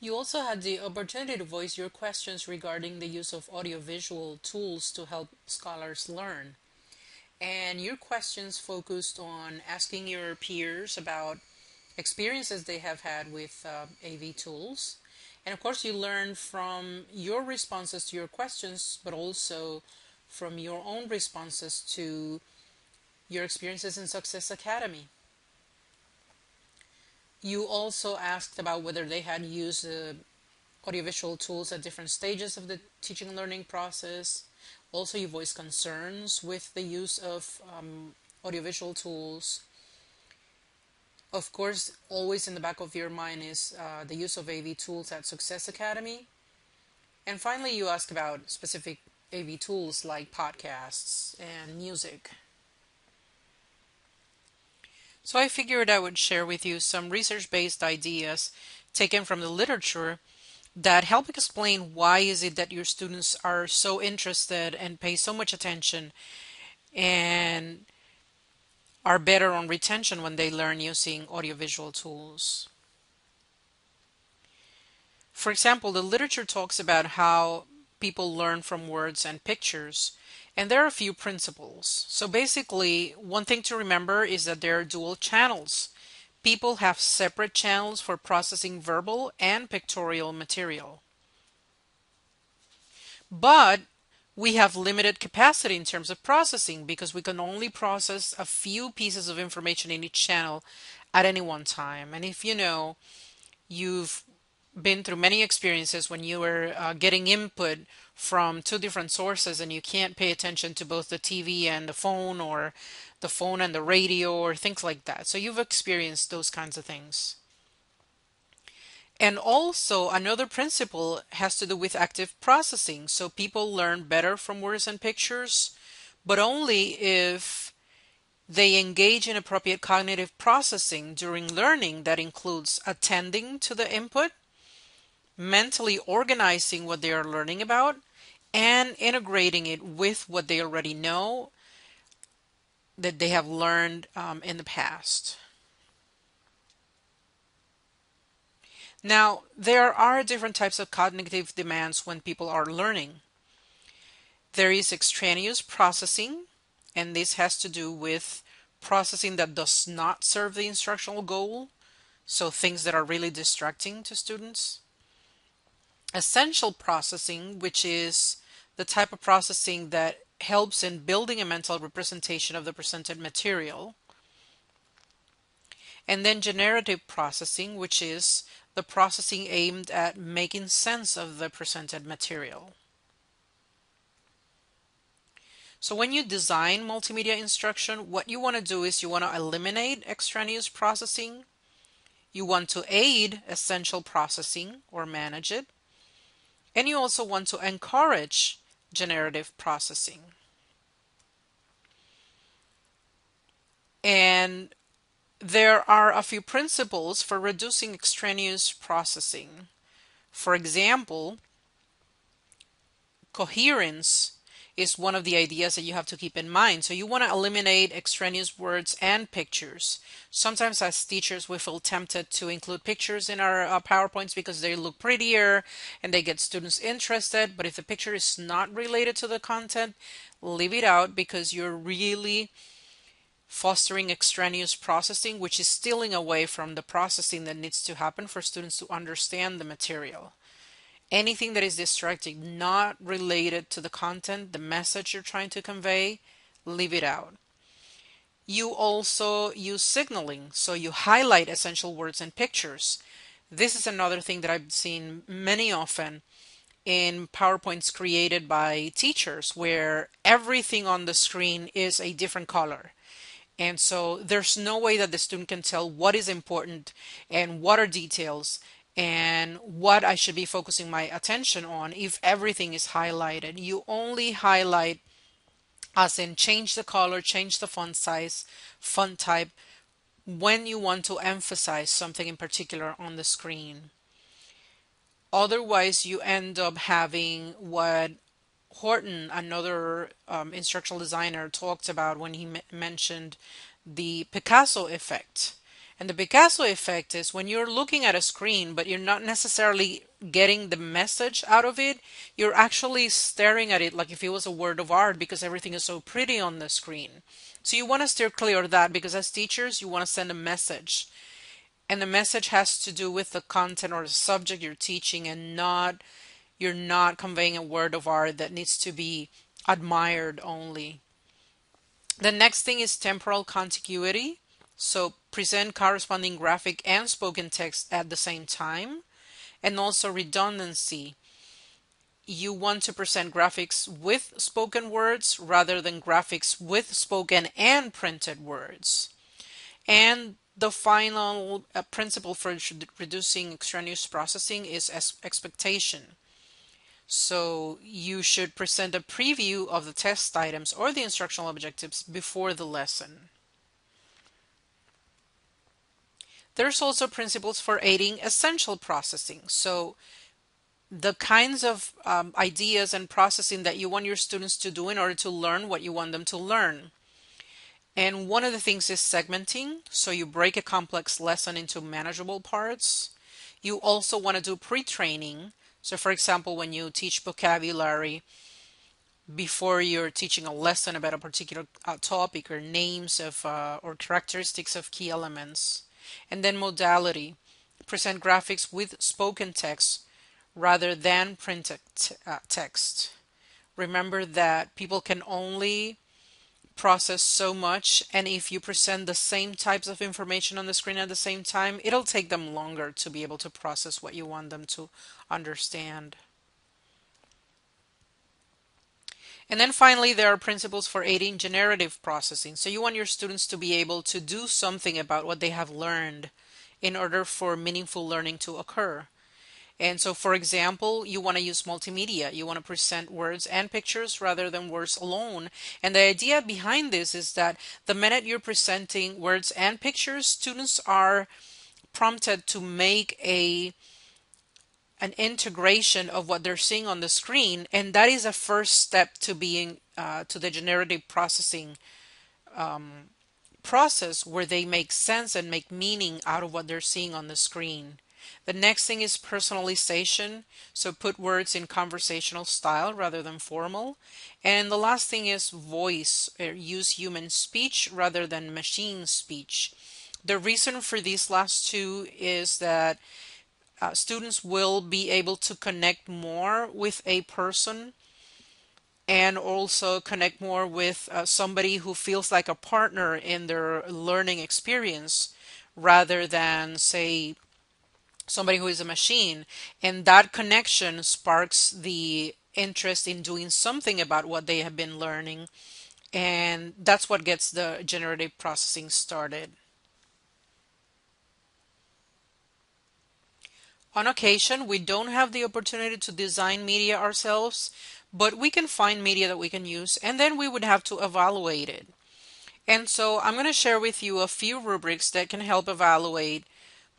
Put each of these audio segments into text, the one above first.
You also had the opportunity to voice your questions regarding the use of audiovisual tools to help scholars learn. And your questions focused on asking your peers about experiences they have had with AV tools. And of course, you learn from your responses to your questions, but also from your own responses to your experiences in Success Academy. You also asked about whether they had used audiovisual tools at different stages of the teaching and learning process. Also, you voiced concerns with the use of audiovisual tools. Of course, always in the back of your mind is the use of AV tools at Success Academy. And finally, you ask about specific AV tools like podcasts and music. So I figured I would share with you some research-based ideas taken from the literature that help explain why is it that your students are so interested and pay so much attention and are better on retention when they learn using audiovisual tools. For example, the literature talks about how people learn from words and pictures, and there are a few principles. So basically, one thing to remember is that there are dual channels. People have separate channels for processing verbal and pictorial material. But we have limited capacity in terms of processing because we can only process a few pieces of information in each channel at any one time. And if you know, you've been through many experiences when you were getting input from two different sources and you can't pay attention to both the TV and the phone or the phone and the radio or things like that. So you've experienced those kinds of things. And also, another principle has to do with active processing. So people learn better from words and pictures, but only if they engage in appropriate cognitive processing during learning that includes attending to the input, mentally organizing what they are learning about, and integrating it with what they already know that they have learned in the past. Now, there are different types of cognitive demands when people are learning. There is extraneous processing, and this has to do with processing that does not serve the instructional goal, so things that are really distracting to students. Essential processing, which is the type of processing that helps in building a mental representation of the presented material. And then generative processing, which is the processing aimed at making sense of the presented material. So when you design multimedia instruction, what you want to do is you want to eliminate extraneous processing. You want to aid essential processing or manage it. And you also want to encourage generative processing. And there are a few principles for reducing extraneous processing. For example, coherence is one of the ideas that you have to keep in mind. So you want to eliminate extraneous words and pictures. Sometimes as teachers, we feel tempted to include pictures in our PowerPoints because they look prettier and they get students interested. But if the picture is not related to the content, leave it out because you're really fostering extraneous processing, which is stealing away from the processing that needs to happen for students to understand the material. Anything that is distracting, not related to the content, the message you're trying to convey, leave it out. You also use signaling, so you highlight essential words and pictures. This is another thing that I've seen many often in PowerPoints created by teachers where everything on the screen is a different color. And so there's no way that the student can tell what is important and what are details and what I should be focusing my attention on if everything is highlighted. You only highlight as in change the color, change the font size, font type when you want to emphasize something in particular on the screen. Otherwise, you end up having what Horton, another instructional designer, talked about when he mentioned the Picasso effect. And the Picasso effect is when you're looking at a screen, but you're not necessarily getting the message out of it, you're actually staring at it like if it was a work of art because everything is so pretty on the screen. So you want to steer clear of that because as teachers, you want to send a message. And the message has to do with the content or the subject you're teaching and not you're not conveying a word of art that needs to be admired only. The next thing is temporal contiguity. So present corresponding graphic and spoken text at the same time. And also redundancy. You want to present graphics with spoken words rather than graphics with spoken and printed words. And the final principle for reducing extraneous processing is expectation. So you should present a preview of the test items or the instructional objectives before the lesson. There's also principles for aiding essential processing. So the kinds of ideas and processing that you want your students to do in order to learn what you want them to learn. And one of the things is segmenting. So you break a complex lesson into manageable parts. You also want to do pre-training. So for example, when you teach vocabulary before you're teaching a lesson about a particular topic or names of or characteristics of key elements. And then modality. Present graphics with spoken text rather than printed text. Remember that people can only process so much, and if you present the same types of information on the screen at the same time, it'll take them longer to be able to process what you want them to understand. And then finally, there are principles for aiding generative processing. So you want your students to be able to do something about what they have learned in order for meaningful learning to occur. And so, for example, you want to use multimedia. You want to present words and pictures rather than words alone. And the idea behind this is that the minute you're presenting words and pictures, students are prompted to make an integration of what they're seeing on the screen, and that is a first step to being to the generative processing process where they make sense and make meaning out of what they're seeing on the screen. The next thing is personalization. So put words in conversational style rather than formal. And the last thing is voice. Use human speech rather than machine speech. The reason for these last two is that students will be able to connect more with a person and also connect more with somebody who feels like a partner in their learning experience rather than, say, somebody who is a machine. And that connection sparks the interest in doing something about what they have been learning. And that's what gets the generative processing started. On occasion, we don't have the opportunity to design media ourselves, but we can find media that we can use, and then we would have to evaluate it. And so I'm going to share with you a few rubrics that can help evaluate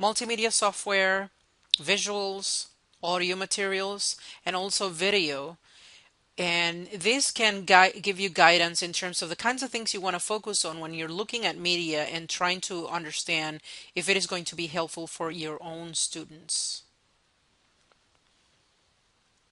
multimedia software, visuals, audio materials, and also video. And this can give you guidance in terms of the kinds of things you want to focus on when you're looking at media and trying to understand if it is going to be helpful for your own students.